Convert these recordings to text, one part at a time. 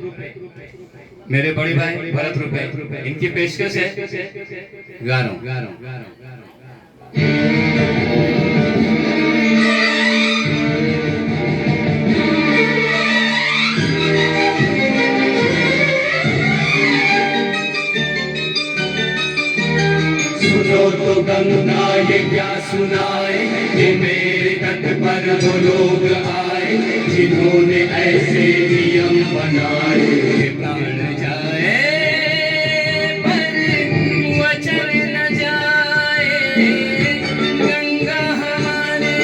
मेरे बड़े भाई भरत रुपए इनकी पेशकश है गारो सुनो तो गंगा ये क्या सुनाए कि मेरे तट पर वो लोग आए जिन्होंने ऐसे नियम बनाए कि प्राण जाए पर वचन न जाए गंगा हमारे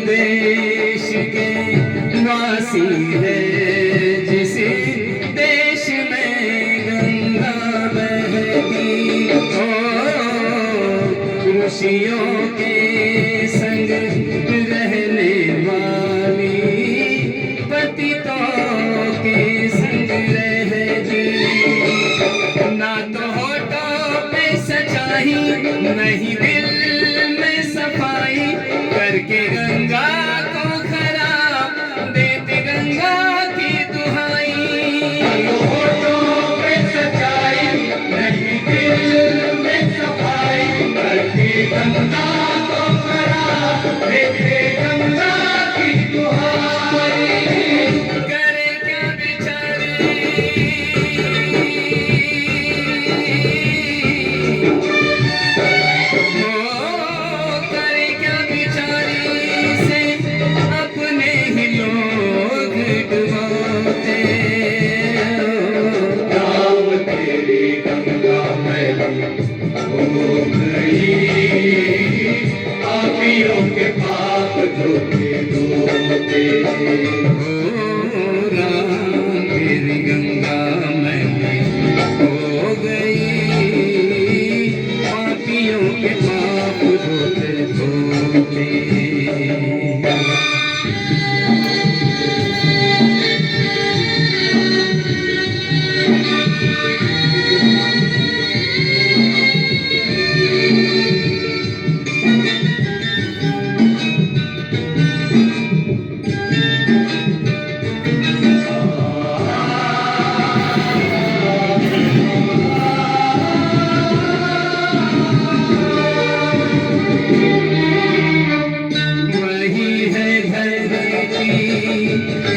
देश के वासी है जिस देश में गंगा बहती हो ऋषियों के संग रहने वाली पतितों के संग रहती ना तो होठों पे सच्चाई नहीं दिल में सफाई करके गंगा को खराब देते गंगा की दुहाई होठों पे सच्चाई नहीं दिल में सफाई करके गंगा को खराब देते गंगा की दुहाई करे क्या बेचारे के पाप धोते धोते राम तेरी गंगा मैली हो गई पापियों के पाप धोते धोते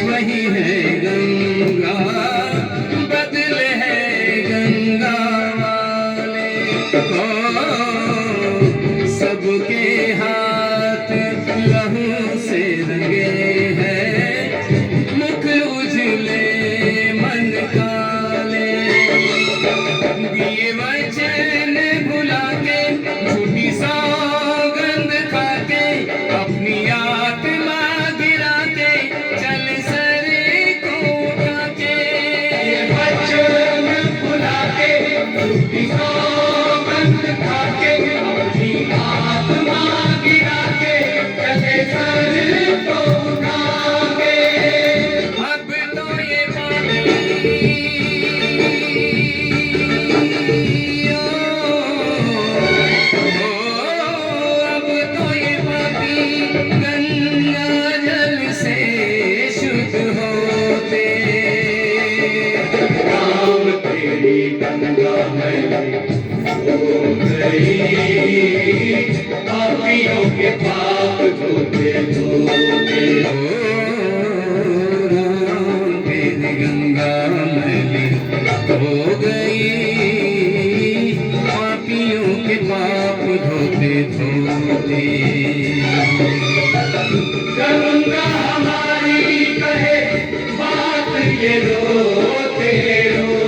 वही है गंगा बदल है गंगा वाले सबके हाथ लहू से रंगे हैं मुख उजले मन काले दिए वचन भुला के झूठी सौगंध खा के अपनी आत्मा गिरा के चल मेरी गंगा मैली हो गई, पापियों के पाप धोते धोते। गंगा हमारी कहे बात ये रोते रोते।